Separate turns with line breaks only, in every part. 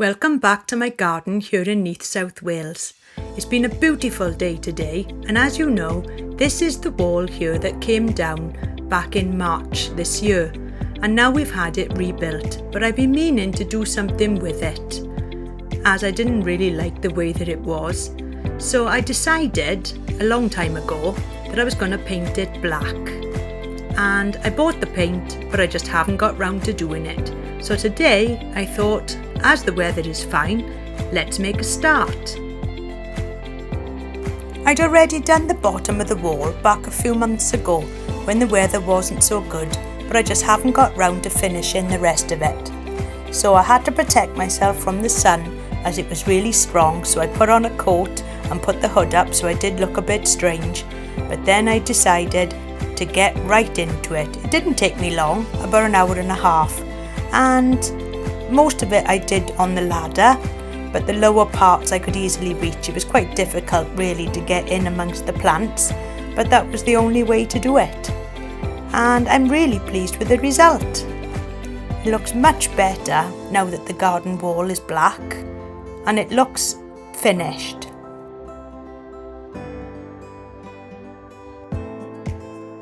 Welcome back to my garden here in Neath, South Wales. It's been a beautiful day today, and as you know, this is the wall here that came down back in March this year, and now we've had it rebuilt, but I've been meaning to do something with it, as I didn't really like the way that it was. So I decided a long time ago that I was going to paint it black. And I bought the paint, but I just haven't got round to doing it. So today I thought, as the weather is fine, let's make a start. I'd already done the bottom of the wall back a few months ago when the weather wasn't so good, but I just haven't got round to finishing the rest of it. So I had to protect myself from the sun as it was really strong, so I put on a coat and put the hood up so I did look a bit strange. But then I decided to get right into it. It didn't take me long, about an hour and a half, and most of it I did on the ladder, but the lower parts I could easily reach. It was quite difficult really to get in amongst the plants, but that was the only way to do it. And I'm really pleased with the result. It looks much better now that the garden wall is black, and it looks finished.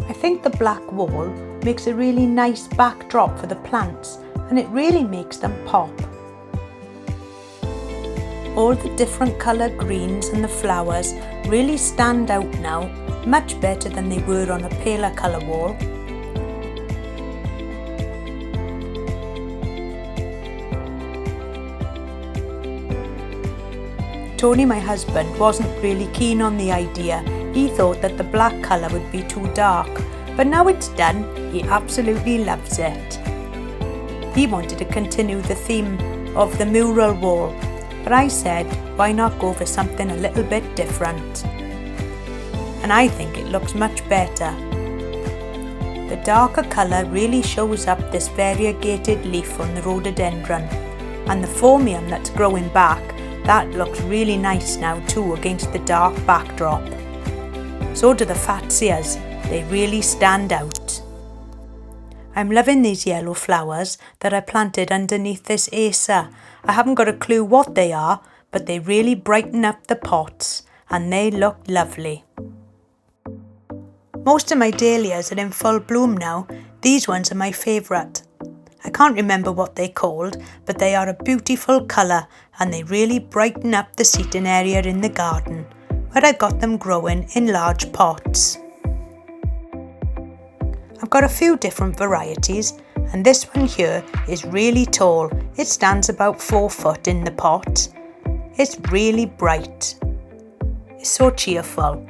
I think the black wall makes a really nice backdrop for the plants, and it really makes them pop. All the different colour greens and the flowers really stand out now, much better than they were on a paler colour wall. Tony, my husband, wasn't really keen on the idea. He thought that the black colour would be too dark, but now it's done, he absolutely loves it. He wanted to continue the theme of the mural wall, but I said, why not go for something a little bit different? And I think it looks much better. The darker colour really shows up this variegated leaf on the rhododendron, and the phormium that's growing back, that looks really nice now too against the dark backdrop. So do the fatsias, they really stand out. I'm loving these yellow flowers that I planted underneath this Acer. I haven't got a clue what they are, but they really brighten up the pots and they look lovely. Most of my dahlias are in full bloom now. These ones are my favourite. I can't remember what they're called, but they are a beautiful colour and they really brighten up the seating area in the garden, where I got them growing in large pots. I've got a few different varieties, and this one here is really tall. It stands about 4 foot in the pot. It's really bright. It's so cheerful.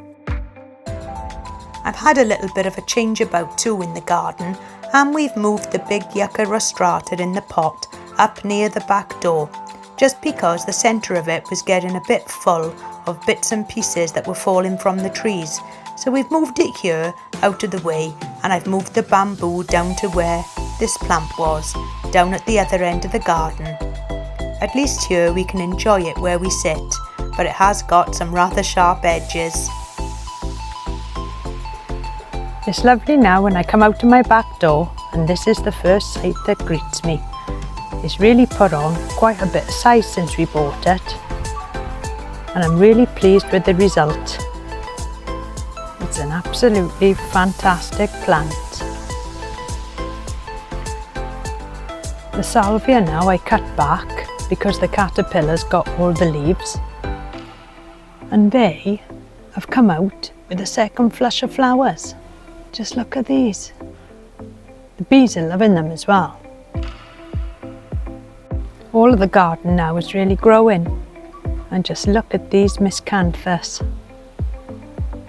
I've had a little bit of a change about too in the garden, and we've moved the big Yucca Rostrata in the pot up near the back door, just because the centre of it was getting a bit full of bits and pieces that were falling from the trees. So we've moved it here out of the way, and I've moved the bamboo down to where this plant was, down at the other end of the garden. At least here we can enjoy it where we sit, but it has got some rather sharp edges. It's lovely now when I come out to my back door, and this is the first sight that greets me. It's really put on quite a bit of size since we bought it, and I'm really pleased with the result. It's an absolutely fantastic plant. The Salvia now I cut back because the caterpillars got all the leaves, and they have come out with a second flush of flowers. Just look at these. The bees are loving them as well. All of the garden now is really growing, and just look at these miscanthus.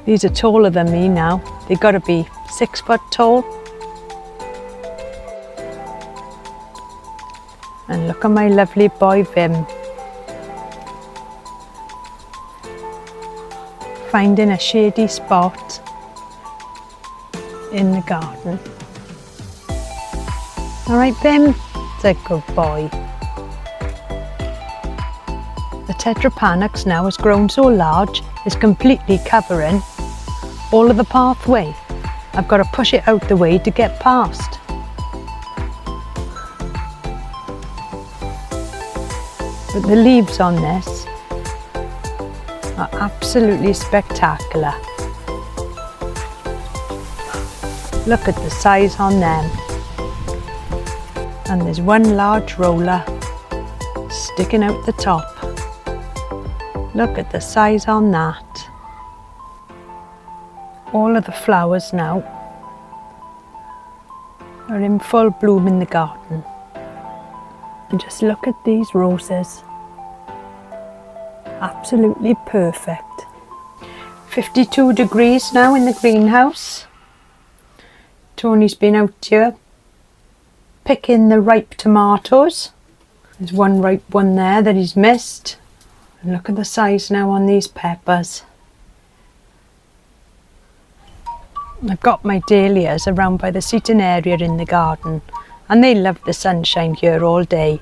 These are taller than me now. They've got to be 6 foot tall. And look at my lovely boy Vim, finding a shady spot in the garden. All right, Vim, it's a good boy. The tetrapanax now has grown so large, it's completely covering all of the pathway. I've got to push it out the way to get past. But the leaves on this are absolutely spectacular. Look at the size on them. And there's one large roller sticking out the top. Look at the size on that. All of the flowers now are in full bloom in the garden. And just look at these roses. Absolutely perfect. 52 degrees now in the greenhouse. Tony's been out here picking the ripe tomatoes. There's one ripe one there that he's missed. And look at the size now on these peppers. I've got my dahlias around by the seating area in the garden, and they love the sunshine here all day.